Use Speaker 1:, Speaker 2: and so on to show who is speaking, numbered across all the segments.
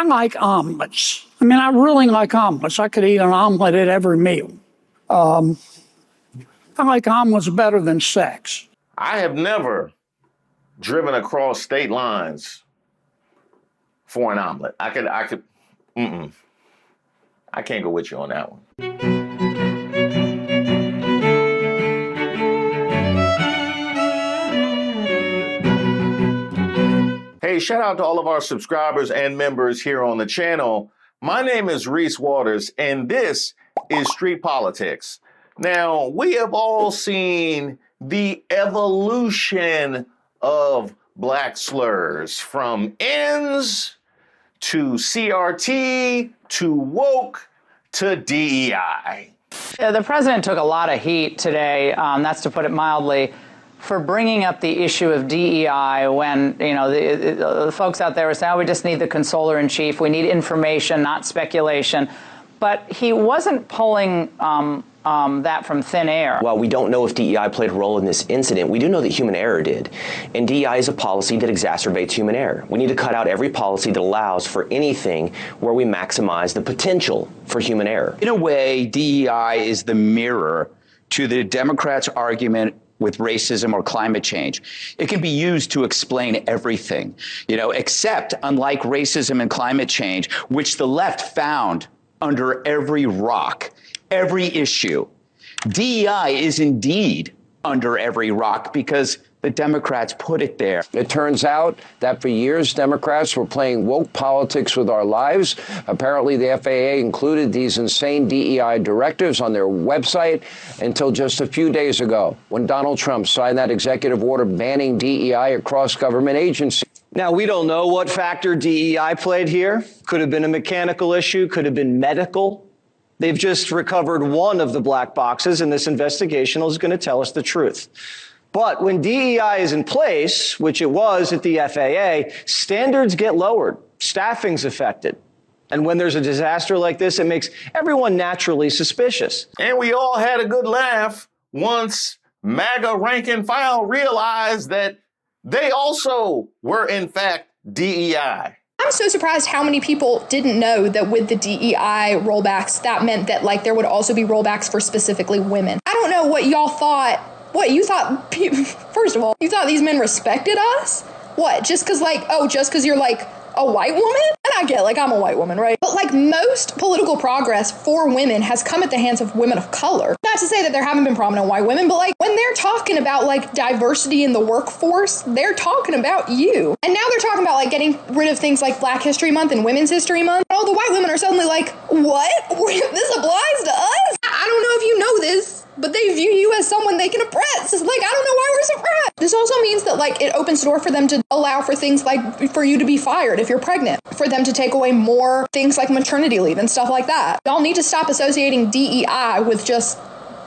Speaker 1: I like omelets. I mean, I really like omelets. I could eat an omelet at every meal. I like omelets better than sex.
Speaker 2: I have never driven across state lines for an omelet. I can't go with you on that one. Hey, shout out to all of our subscribers and members here on the channel. My name is Reese Waters, and this is Street Politics. Now, we have all seen the evolution of black slurs, from ends to CRT to woke to DEI.
Speaker 3: Yeah, the president took a lot of heat today, that's to put it mildly, for bringing up the issue of DEI when, you know, the folks out there were saying, oh, we just need the consoler in chief. We need information, not speculation. But he wasn't pulling that from thin air.
Speaker 4: While we don't know if DEI played a role in this incident, we do know that human error did. And DEI is a policy that exacerbates human error. We need to cut out every policy that allows for anything where we maximize the potential for human error.
Speaker 5: In a way, DEI is the mirror to the Democrats' argument with racism or climate change. It can be used to explain everything, you know, except unlike racism and climate change, which the left found under every rock, every issue. DEI is indeed under every rock because the Democrats put it there.
Speaker 6: It turns out that for years, Democrats were playing woke politics with our lives. Apparently, the FAA included these insane DEI directives on their website until just a few days ago, when Donald Trump signed that executive order banning DEI across government agencies.
Speaker 7: Now, we don't know what factor DEI played here. Could have been a mechanical issue, could have been medical. They've just recovered one of the black boxes, and this investigation is going to tell us the truth. But when DEI is in place, which it was at the FAA, standards get lowered, staffing's affected. And when there's a disaster like this, it makes everyone naturally suspicious.
Speaker 2: And we all had a good laugh once MAGA rank and file realized that they also were, in fact, DEI.
Speaker 8: I'm so surprised how many people didn't know that with the DEI rollbacks, that meant that like there would also be rollbacks for specifically women. I don't know what y'all thought. What, you thought, first of all, you thought these men respected us? What, just because like, oh, just because you're like a white woman? And I get like, I'm a white woman, right? But like most political progress for women has come at the hands of women of color. Not to say that there haven't been prominent white women, but like when they're talking about like diversity in the workforce, they're talking about you. And now they're talking about like getting rid of things like Black History Month and Women's History Month. All the white women are suddenly like, what? This applies to us? I don't know if you know this, but they view you as someone they can oppress. It's like, I don't know why we're surprised. This also means that like it opens the door for them to allow for things like for you to be fired if you're pregnant, for them to take away more things like maternity leave and stuff like that. Y'all need to stop associating DEI with just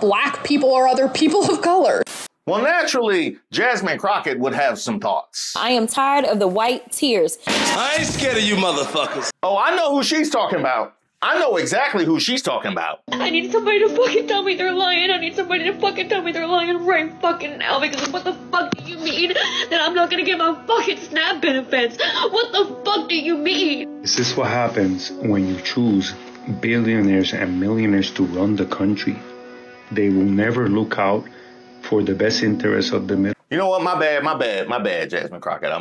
Speaker 8: black people or other people of color.
Speaker 2: Well, naturally, Jasmine Crockett would have some thoughts.
Speaker 9: I am tired of the white tears.
Speaker 10: I ain't scared of you motherfuckers.
Speaker 2: Oh, I know who she's talking about. I know exactly who she's talking about.
Speaker 11: I need somebody to fucking tell me they're lying. I need somebody to fucking tell me they're lying right fucking now, because what the fuck do you mean that I'm not gonna get my fucking SNAP benefits? What the fuck do you mean?
Speaker 12: Is this what happens when you choose billionaires and millionaires to run the country? They will never look out for the best interests of the middle.
Speaker 2: You know what? My bad, Jasmine Crockett.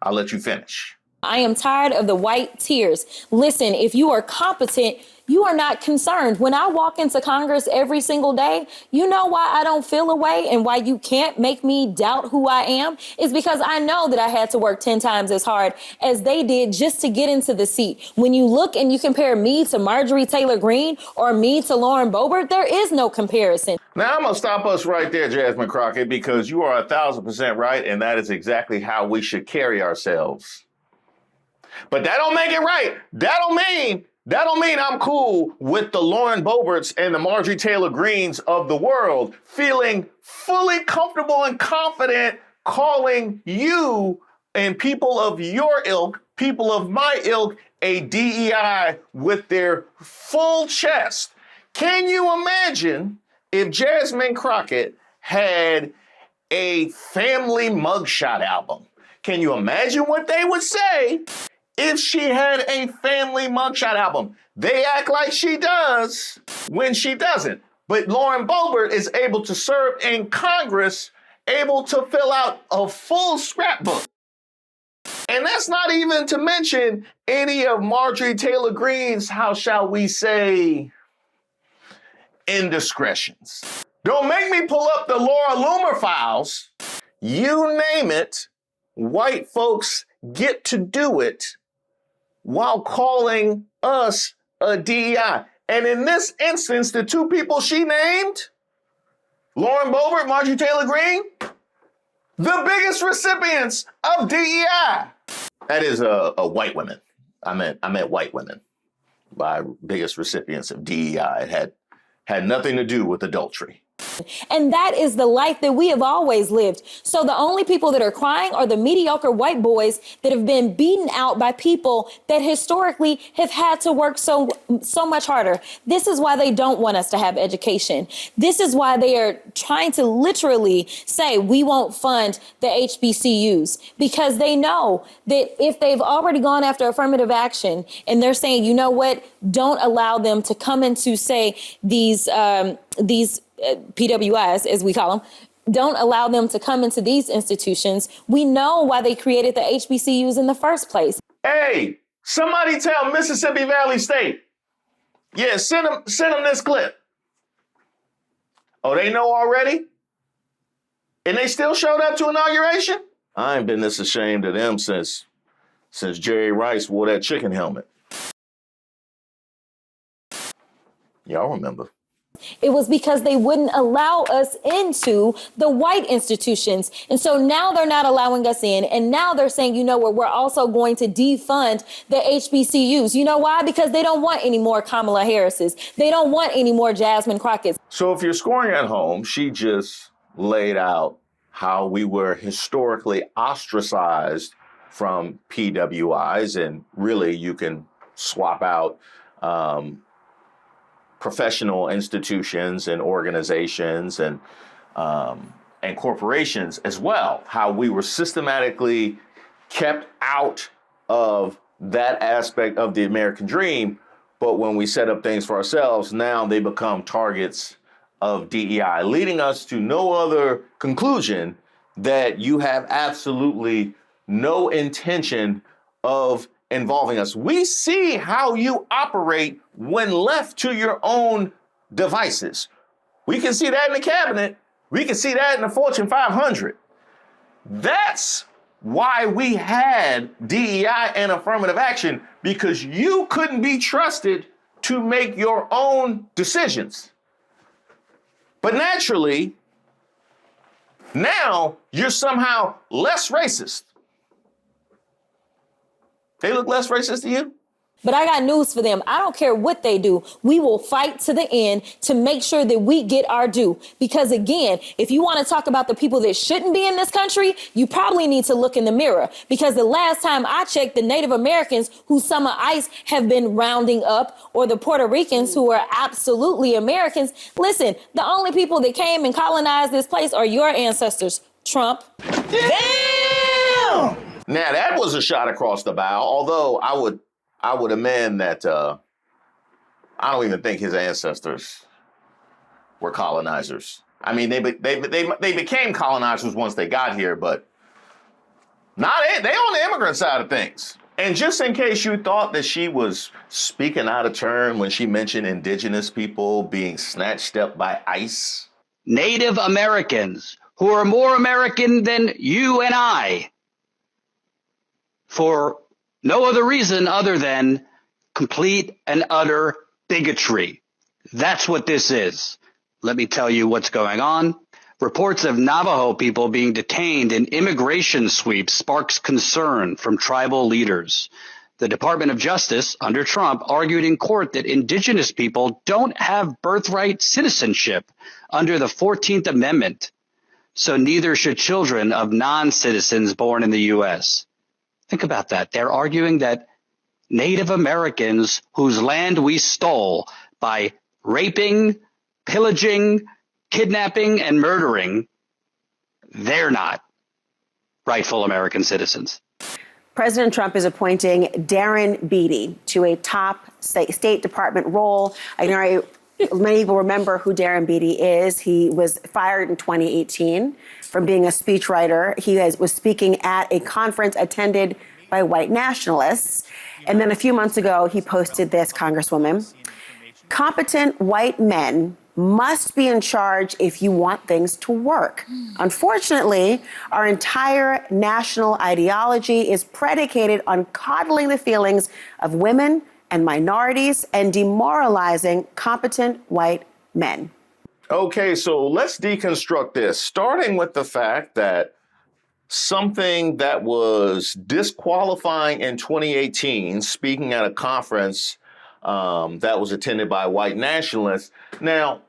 Speaker 2: I'll let you finish.
Speaker 9: I am tired of the white tears. Listen, if you are competent, you are not concerned. When I walk into Congress every single day, you know why I don't feel a way and why you can't make me doubt who I am is because I know that I had to work 10 times as hard as they did just to get into the seat. When you look and you compare me to Marjorie Taylor Greene or me to Lauren Boebert, there is no comparison.
Speaker 2: Now, I'm going to stop us right there, Jasmine Crockett, because you are 1,000% right, and that is exactly how we should carry ourselves. But that don't make it right. That don't mean I'm cool with the Lauren Boeberts and the Marjorie Taylor Greenes of the world feeling fully comfortable and confident calling you and people of your ilk, people of my ilk, a DEI with their full chest. Can you imagine if Jasmine Crockett had a family mugshot album? Can you imagine what they would say? if she had a family mugshot album. They act like she does when she doesn't. But Lauren Boebert is able to serve in Congress, able to fill out a full scrapbook. And that's not even to mention any of Marjorie Taylor Greene's, how shall we say, indiscretions. Don't make me pull up the Laura Loomer files. You name it, white folks get to do it while calling us a DEI. And in this instance, the two people she named, Lauren Boebert, Marjorie Taylor Greene, the biggest recipients of DEI. That is white women. I meant white women by biggest recipients of DEI. It had nothing to do with adultery.
Speaker 9: And that is the life that we have always lived. So the only people that are crying are the mediocre white boys that have been beaten out by people that historically have had to work so much harder. This is why they don't want us to have education. This is why they are trying to literally say we won't fund the HBCUs, because they know that if they've already gone after affirmative action and they're saying, you know what, don't allow them to come into, say, these PWIs, as we call them, don't allow them to come into these institutions. We know why they created the HBCUs in the first place.
Speaker 2: Hey, somebody tell Mississippi Valley State. Yeah, send them this clip. Oh, they know already? And they still showed up to inauguration? I ain't been this ashamed of them since Jerry Rice wore that chicken helmet. Y'all remember.
Speaker 9: It was because they wouldn't allow us into the white institutions. And so now they're not allowing us in. And now they're saying, you know what, we're also going to defund the HBCUs. You know why? Because they don't want any more Kamala Harrises. They don't want any more Jasmine Crockett's.
Speaker 2: So if you're scoring at home, she just laid out how we were historically ostracized from PWIs. And really, you can swap out professional institutions and organizations and corporations as well, how we were systematically kept out of that aspect of the American dream. But when we set up things for ourselves, now they become targets of DEI, leading us to no other conclusion that you have absolutely no intention of involving us. We see how you operate when left to your own devices. We can see that in the cabinet. We can see that in the Fortune 500. That's why we had DEI and affirmative action, because you couldn't be trusted to make your own decisions. But naturally, now you're somehow less racist. They look less racist to you?
Speaker 9: But I got news for them. I don't care what they do. We will fight to the end to make sure that we get our due. Because again, if you want to talk about the people that shouldn't be in this country, you probably need to look in the mirror. Because the last time I checked, the Native Americans who some of ICE have been rounding up, or the Puerto Ricans who are absolutely Americans, listen, the only people that came and colonized this place are your ancestors, Trump. Damn!
Speaker 2: Now, that was a shot across the bow, although I would amend that I don't even think his ancestors were colonizers. I mean, they became colonizers once they got here, but they on the immigrant side of things. And just in case you thought that she was speaking out of turn when she mentioned indigenous people being snatched up by ICE.
Speaker 5: Native Americans who are more American than you and I, for no other reason other than complete and utter bigotry. That's what this is. Let me tell you what's going on. Reports of Navajo people being detained in immigration sweeps sparks concern from tribal leaders. The Department of Justice under Trump argued in court that indigenous people don't have birthright citizenship under the 14th Amendment. So neither should children of non-citizens born in the U.S. Think about that. They're arguing that Native Americans whose land we stole by raping, pillaging, kidnapping, and murdering, they're not rightful American citizens.
Speaker 13: President Trump is appointing Darren Beattie to a top State Department role. I know many people remember who Darren Beattie is. He was fired in 2018 from being a speechwriter. He was speaking at a conference attended by white nationalists. And then a few months ago, he posted this, Congresswoman: competent white men must be in charge if you want things to work. Unfortunately, our entire national ideology is predicated on coddling the feelings of women and minorities and demoralizing competent white men.
Speaker 2: Okay, so let's deconstruct this, starting with the fact that something that was disqualifying in 2018, speaking at a conference that was attended by white nationalists. Now,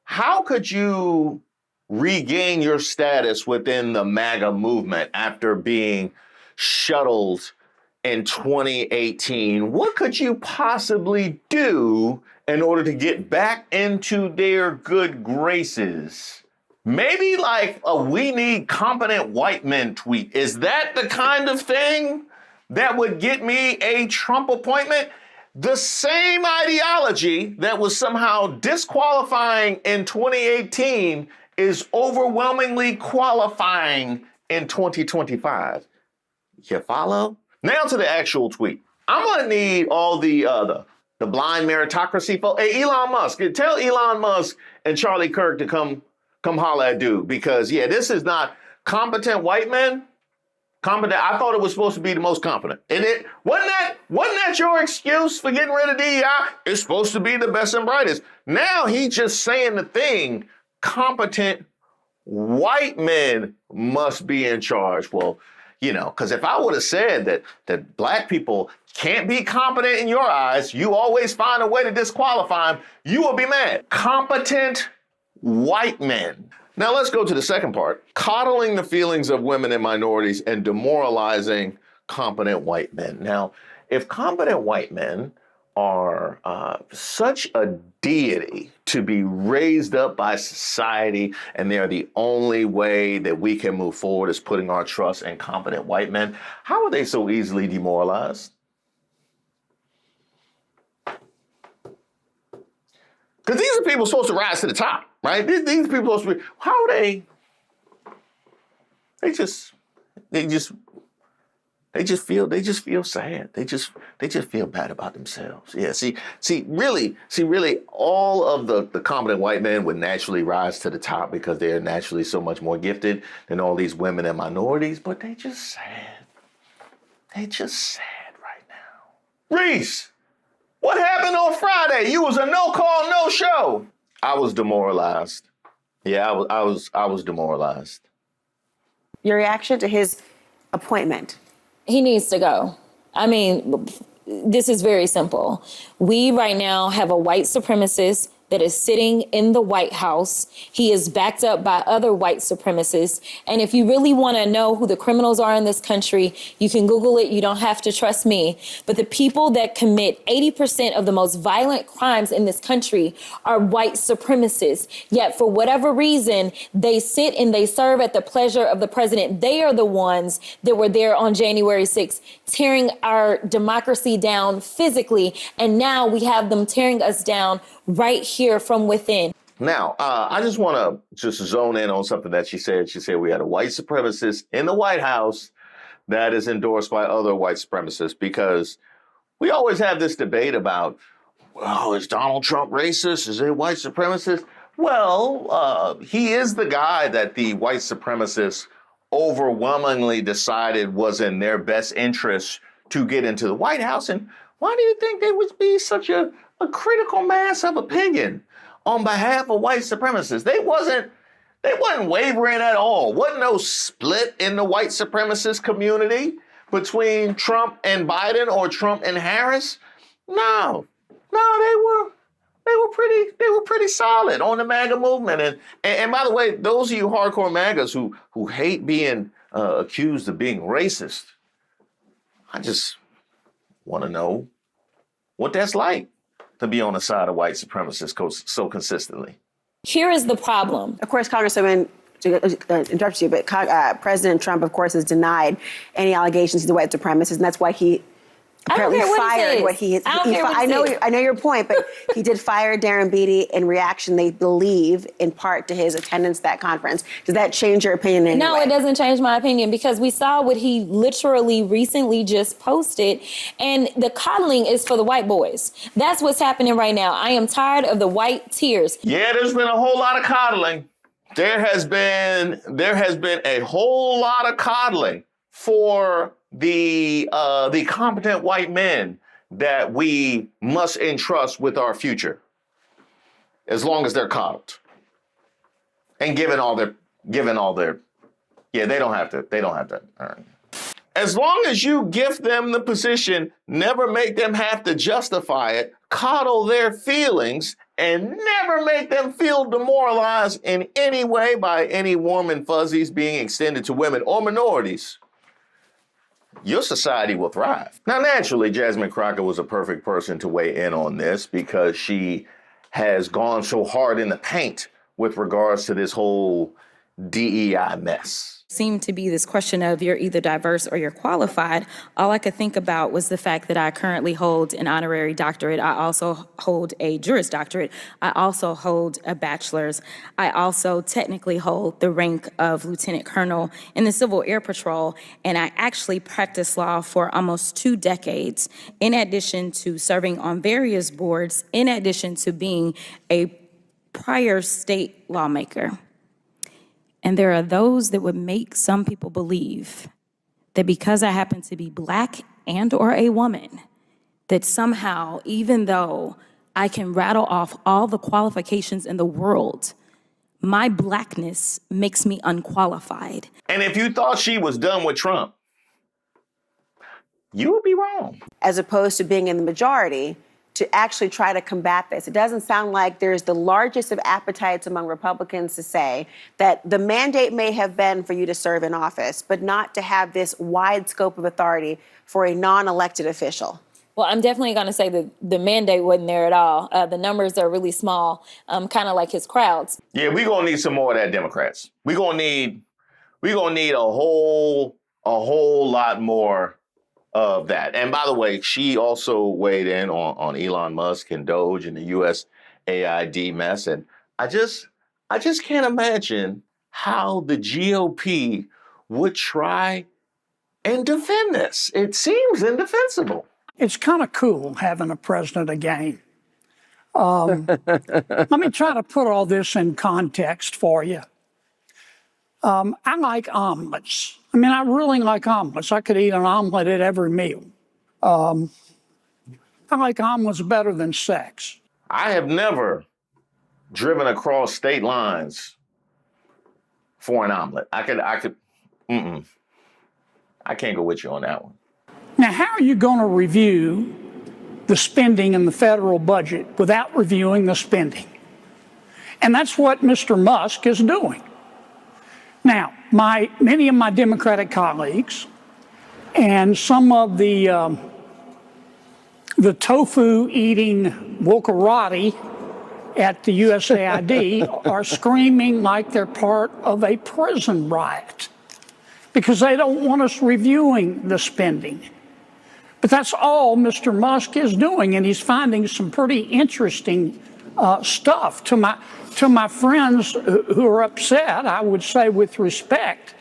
Speaker 2: how could you regain your status within the MAGA movement after being shuttled in 2018? What could you possibly do in order to get back into their good graces? Maybe like a "we need competent white men" tweet. Is that the kind of thing that would get me a Trump appointment? The same ideology that was somehow disqualifying in 2018 is overwhelmingly qualifying in 2025. You follow? Now to the actual tweet. I'm gonna need all the blind meritocracy folks. Hey, Elon Musk, tell Elon Musk and Charlie Kirk to come holler at dude, because this is not competent white men. Competent. I thought it was supposed to be the most competent. And it wasn't that your excuse for getting rid of DEI? It's supposed to be the best and brightest. Now he's just saying the thing, competent white men must be in charge. Well, because if I would have said that black people can't be competent in your eyes, you always find a way to disqualify them, you will be mad. Competent white men. Now let's go to the second part. Coddling the feelings of women and minorities and demoralizing competent white men. Now, if competent white men are such a deity to be raised up by society, and they're the only way that we can move forward is putting our trust in competent white men, how are they so easily demoralized? Because these are people supposed to rise to the top, right? These people supposed to be, how are they? They just feel sad. They just feel bad about themselves. Yeah, really, all of the competent white men would naturally rise to the top because they're naturally so much more gifted than all these women and minorities, but they just sad. They just sad right now. Reese! What happened on Friday? You was a no call, no show. I was demoralized. Yeah, I was demoralized.
Speaker 13: Your reaction to his appointment?
Speaker 9: He needs to go. I mean, this is very simple. We right now have a white supremacist that is sitting in the White House. He is backed up by other white supremacists. And if you really want to know who the criminals are in this country, you can Google it. You don't have to trust me. But the people that commit 80% of the most violent crimes in this country are white supremacists. Yet for whatever reason, they sit and they serve at the pleasure of the president. They are the ones that were there on January 6th, tearing our democracy down physically. And now we have them tearing us down right here from within.
Speaker 2: Now, I just want to just zone in on something that she said. She said we had a white supremacist in the White House that is endorsed by other white supremacists, because we always have this debate about, well, is Donald Trump racist? Is he a white supremacist? Well, he is the guy that the white supremacists overwhelmingly decided was in their best interest to get into the White House. And why do you think there would be such a critical mass of opinion on behalf of white supremacists? They wasn't wavering at all. Wasn't no split in the white supremacist community between Trump and Biden or Trump and Harris. No, they were pretty solid on the MAGA movement. And by the way, those of you hardcore MAGAs who hate being accused of being racist, I just want to know what that's like to be on the side of white supremacists so consistently.
Speaker 9: Here is the problem.
Speaker 13: Of course, Congresswoman, to interrupt you, but President Trump, of course, has denied any allegations he's a white supremacist, and that's why he apparently fired what he. I know your point, but he did fire Darren Beattie in reaction, they believe, in part to his attendance at that conference. Does that change your opinion in any way?
Speaker 9: No, it doesn't change my opinion, because we saw what he literally recently just posted, and the coddling is for the white boys. That's what's happening right now. I am tired of the white tears.
Speaker 2: Yeah, there's been a whole lot of coddling. There has been a whole lot of coddling for the competent white men that we must entrust with our future, as long as they're coddled and given all their they don't have to earn. As long as you gift them the position, never make them have to justify it, coddle their feelings, and never make them feel demoralized in any way by any warm and fuzzies being extended to women or minorities, your society will thrive. Now, naturally, Jasmine Crockett was a perfect person to weigh in on this because she has gone so hard in the paint with regards to this whole DEI mess.
Speaker 14: Seemed to be this question of you're either diverse or you're qualified. All I could think about was the fact that I currently hold an honorary doctorate. I also hold a Juris Doctorate. I also hold a bachelor's. I also technically hold the rank of Lieutenant Colonel in the Civil Air Patrol, and I actually practiced law for almost 2 decades, in addition to serving on various boards, in addition to being a prior state lawmaker. And there are those that would make some people believe that because I happen to be Black and or a woman, that somehow, even though I can rattle off all the qualifications in the world, my Blackness makes me unqualified.
Speaker 2: And if you thought she was done with Trump, you would be wrong.
Speaker 13: As opposed to being in the majority, to actually try to combat this. It doesn't sound like there's the largest of appetites among Republicans to say that the mandate may have been for you to serve in office, but not to have this wide scope of authority for a non-elected official.
Speaker 9: Well, I'm definitely going to say that the mandate wasn't there at all. The numbers are really small, kind of like his crowds.
Speaker 2: Yeah, we're going to need some more of that, Democrats. We're going to need a whole lot more of that. And by the way, she also weighed in on Elon Musk and Doge and the USAID mess. And I just can't imagine how the GOP would try and defend this. It seems indefensible.
Speaker 1: It's kind of cool having a president again. Let me try to put all this in context for you. I like omelets. I mean, I really like omelets. I could eat an omelet at every meal. I like omelets better than sex.
Speaker 2: I have never driven across state lines for an omelet. I can't go with you on that one.
Speaker 1: Now, how are you going to review the spending in the federal budget without reviewing the spending? And that's what Mr. Musk is doing. Now, many of my Democratic colleagues and some of the tofu-eating wokarati at the USAID are screaming like they're part of a prison riot because they don't want us reviewing the spending. But that's all Mr. Musk is doing, and he's finding some pretty interesting stuff. To my friends who are upset, I would say with respect,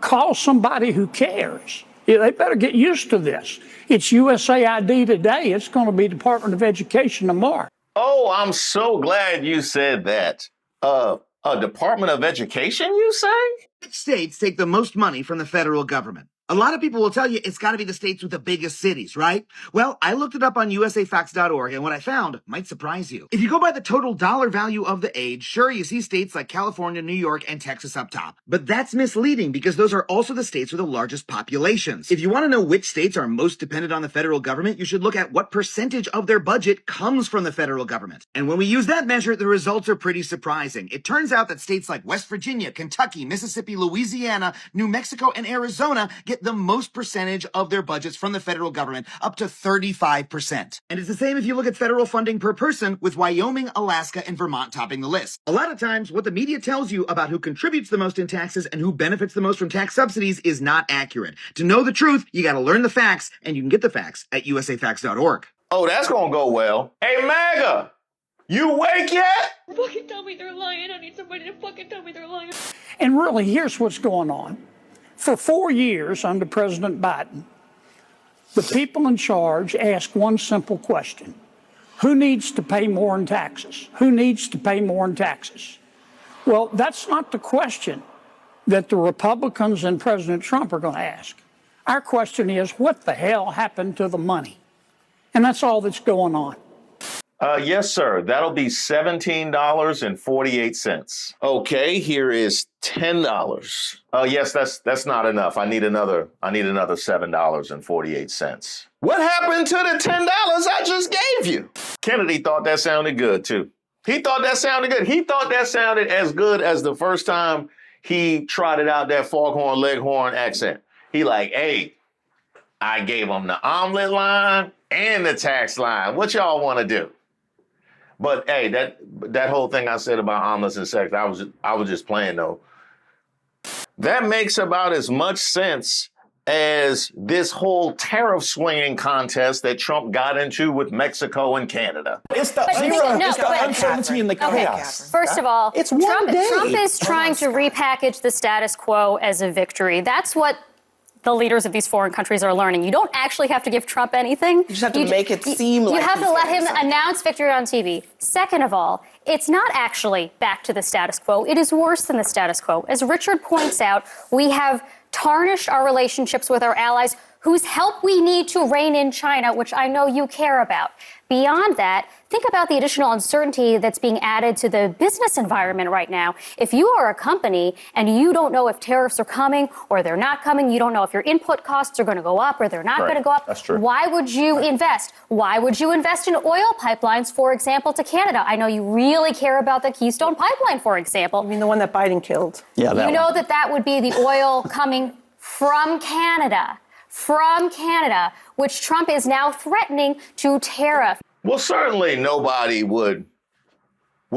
Speaker 1: call somebody who cares. They better get used to this. It's USAID today. It's going to be Department of Education tomorrow.
Speaker 2: Oh, I'm so glad you said that. A Department of Education, you say?
Speaker 15: Which states take the most money from the federal government? A lot of people will tell you it's got to be the states with the biggest cities, right? Well, I looked it up on usafacts.org, and what I found might surprise you. If you go by the total dollar value of the aid, sure, you see states like California, New York, and Texas up top. But that's misleading because those are also the states with the largest populations. If you want to know which states are most dependent on the federal government, you should look at what percentage of their budget comes from the federal government. And when we use that measure, the results are pretty surprising. It turns out that states like West Virginia, Kentucky, Mississippi, Louisiana, New Mexico, and Arizona get get the most percentage of their budgets from the federal government, up to 35%. And it's the same if you look at federal funding per person, with Wyoming, Alaska, and Vermont topping the list. A lot of times, what the media tells you about who contributes the most in taxes and who benefits the most from tax subsidies is not accurate. To know the truth, you gotta learn the facts, and you can get the facts at usafacts.org.
Speaker 2: Oh, that's gonna go well. Hey, MAGA, you awake yet?
Speaker 11: Fucking tell me they're lying. I need somebody to fucking tell me they're lying.
Speaker 1: And really, here's what's going on. For 4 years under President Biden, the people in charge ask one simple question. Who needs to pay more in taxes? Who needs to pay more in taxes? Well, that's not the question that the Republicans and President Trump are going to ask. Our question is, what the hell happened to the money? And that's all that's going on.
Speaker 2: Yes, sir. That'll be $17.48. Okay, here is $10. Yes, that's not enough. I need another $7.48. What happened to the $10 I just gave you? Kennedy thought that sounded good too. He thought that sounded good. He thought that sounded as good as the first time he trotted out that foghorn leghorn accent. He like, hey, I gave him the omelet line and the tax line. What y'all want to do? But hey, that whole thing I said about omelets and sex, I was just playing though. That makes about as much sense as this whole tariff swinging contest that Trump got into with Mexico and Canada.
Speaker 16: It's the uncertainty and the chaos.
Speaker 17: First of all,
Speaker 16: it's
Speaker 17: Trump
Speaker 16: day.
Speaker 17: is trying to repackage the status quo as a victory. That's what the leaders of these foreign countries are learning. You don't actually have to give Trump anything. You
Speaker 16: just have to make it seem like
Speaker 17: you have to let him announce victory on TV. Second of all, it's not actually back to the status quo. It is worse than the status quo. As Richard points out, we have tarnished our relationships with our allies whose help we need to rein in China, which I know you care about. Beyond that, think about the additional uncertainty that's being added to the business environment right now. If you are a company and you don't know if tariffs are coming or they're not coming, you don't know if your input costs are going to go up or they're not going to go up.
Speaker 2: That's true.
Speaker 17: Why would you invest? Why would you invest in oil pipelines, for example, to Canada? I know you really care about the Keystone Pipeline, for example.
Speaker 16: I mean, the one that Biden killed.
Speaker 17: Yeah, you know that would be the oil coming from Canada, which Trump is now threatening to tariff.
Speaker 2: Well, certainly nobody would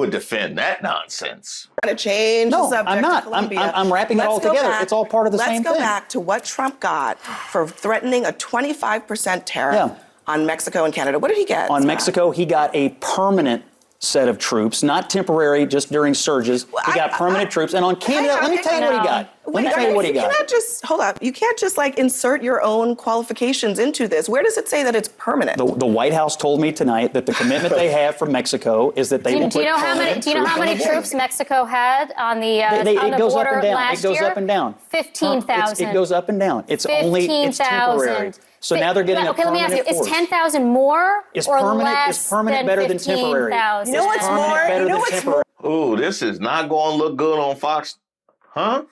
Speaker 2: defend that nonsense.
Speaker 16: Trying to change the subject.
Speaker 18: I'm not. I'm wrapping it all together. It's all part of the same thing.
Speaker 16: Let's go back to what Trump got for threatening a 25% tariff on Mexico and Canada. What did he get?
Speaker 18: On Mexico, he got a permanent set of troops, not temporary, just during surges. He got permanent troops. And on Canada, let me tell you what he got. Let me tell you what he got.
Speaker 16: You cannot just, hold up, you can't just like insert your own qualifications into this. Where does it say that it's permanent?
Speaker 18: The White House told me tonight that the commitment they have from Mexico is that they will put permanent
Speaker 17: Do you know how many troops Mexico had on the border last year?
Speaker 18: It goes up and down.
Speaker 17: 15,000.
Speaker 18: It goes up and down. It's temporary. So now they're getting a permanent force.
Speaker 17: Let me ask you, is 10,000 more or less
Speaker 18: Is permanent better than temporary?
Speaker 17: You
Speaker 16: know what's more?
Speaker 2: Ooh, this is not going to look good on Fox. Huh?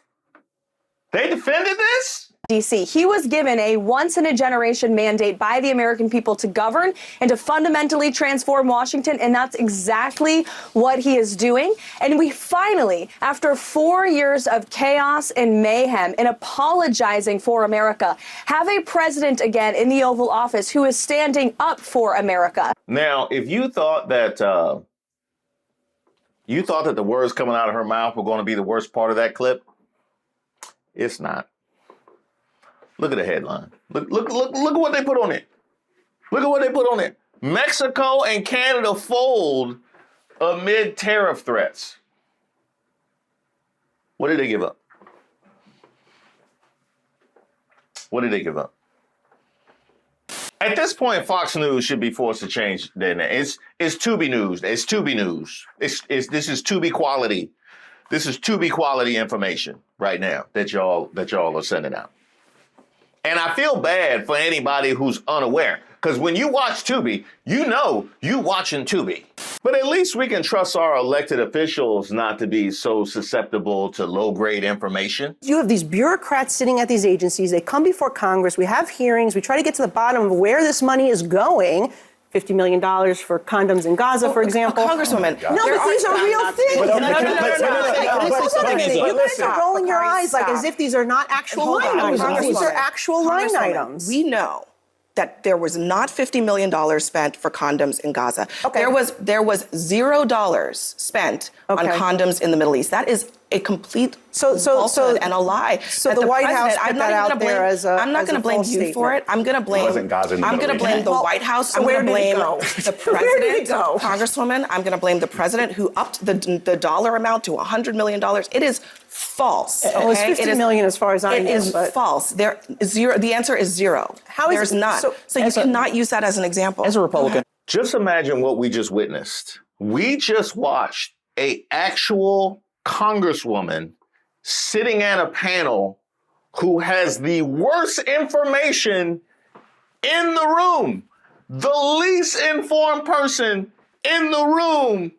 Speaker 2: They defended this?
Speaker 19: DC. He was given a once-in-a-generation mandate by the American people to govern and to fundamentally transform Washington, and that's exactly what he is doing. And we finally, after 4 years of chaos and mayhem and apologizing for America, have a president again in the Oval Office who is standing up for America.
Speaker 2: Now, if you thought that the words coming out of her mouth were going to be the worst part of that clip, it's not. Look at the headline. Look at what they put on it. Look at what they put on it. Mexico and Canada fold amid tariff threats. What did they give up? What did they give up? At this point, Fox News should be forced to change their name. It's Tubi News. It's Tubi News. This is Tubi quality. This is Tubi quality information right now that y'all are sending out. And I feel bad for anybody who's unaware, because when you watch Tubi, you know you watching Tubi. But at least we can trust our elected officials not to be so susceptible to low-grade information.
Speaker 20: You have these bureaucrats sitting at these agencies. They come before Congress. We have hearings. We try to get to the bottom of where this money is going. $50 million for condoms in Gaza, for example.
Speaker 16: Congresswoman.
Speaker 20: No, but these are real things.
Speaker 16: No.
Speaker 20: You guys are rolling your eyes like as if these are not actual line items. These are actual line items.
Speaker 16: We know that there was not $50 million spent for condoms in Gaza.
Speaker 20: Okay.
Speaker 16: There was $0 spent on condoms in the Middle East. That is a complete falsehood and a lie.
Speaker 20: So the White House put that out there as a
Speaker 16: I'm not going to blame you for it. I'm going to blame the White House. I'm going to blame the president, Congresswoman. I'm going to blame the president who upped the dollar amount to $100 million. It is false.
Speaker 20: Well, it's $50 million as far as I know.
Speaker 16: It is false. There is zero. The answer is zero.
Speaker 20: How is
Speaker 16: There's
Speaker 20: it?
Speaker 16: not. So you cannot use that as an example.
Speaker 18: As a Republican.
Speaker 2: Just imagine what we just witnessed. We just watched an actual congresswoman sitting at a panel who has the worst information in the room. The least informed person in the room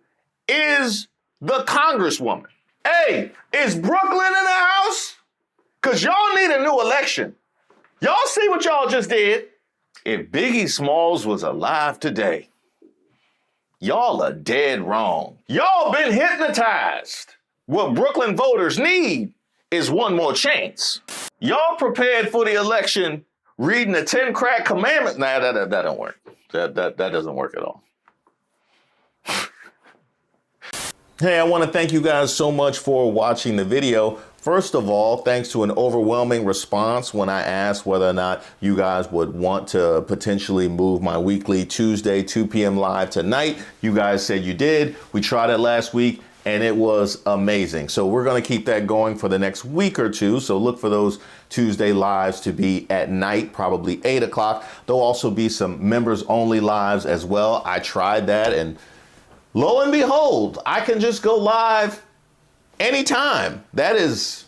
Speaker 2: is the congresswoman. Hey, is Brooklyn in the house? Because y'all need a new election. Y'all see what y'all just did? If Biggie Smalls was alive today, y'all are dead wrong. Y'all been hypnotized. What Brooklyn voters need is one more chance. Y'all prepared for the election reading the 10 crack commandments. Nah, that don't work. That doesn't work at all. Hey, I want to thank you guys so much for watching the video. First of all, thanks to an overwhelming response when I asked whether or not you guys would want to potentially move my weekly Tuesday 2 p.m. live tonight. You guys said you did. We tried it last week and it was amazing. So we're going to keep that going for the next week or two. So look for those Tuesday lives to be at night, probably 8 o'clock. There'll also be some members only lives as well. I tried that and lo and behold, I can just go live anytime. That is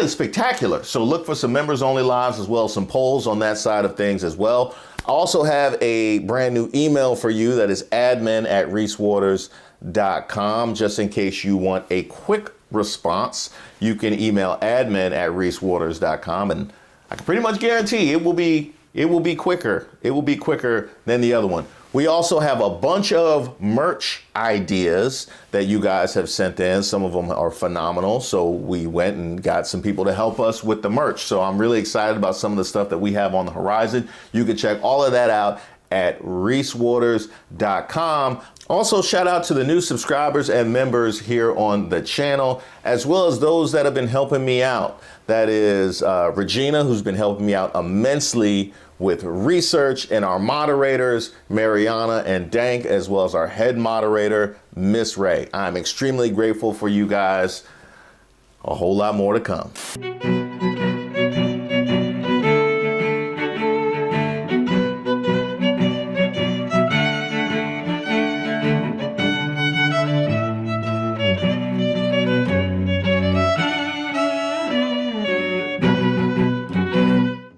Speaker 2: spectacular. So look for some members only lives as well, some polls on that side of things as well. I also have a brand new email for you that is admin@reesewaters.com. Just in case you want a quick response, you can email admin@reesewaters.com, and I can pretty much guarantee it will be quicker. It will be quicker than the other one. We also have a bunch of merch ideas that you guys have sent in. Some of them are phenomenal. So we went and got some people to help us with the merch. So I'm really excited about some of the stuff that we have on the horizon. You can check all of that out at reesewaters.com. Also, shout out to the new subscribers and members here on the channel, as well as those that have been helping me out. That is Regina, who's been helping me out immensely with research, and our moderators, Mariana and Dank, as well as our head moderator, Miss Ray. I'm extremely grateful for you guys. A whole lot more to come.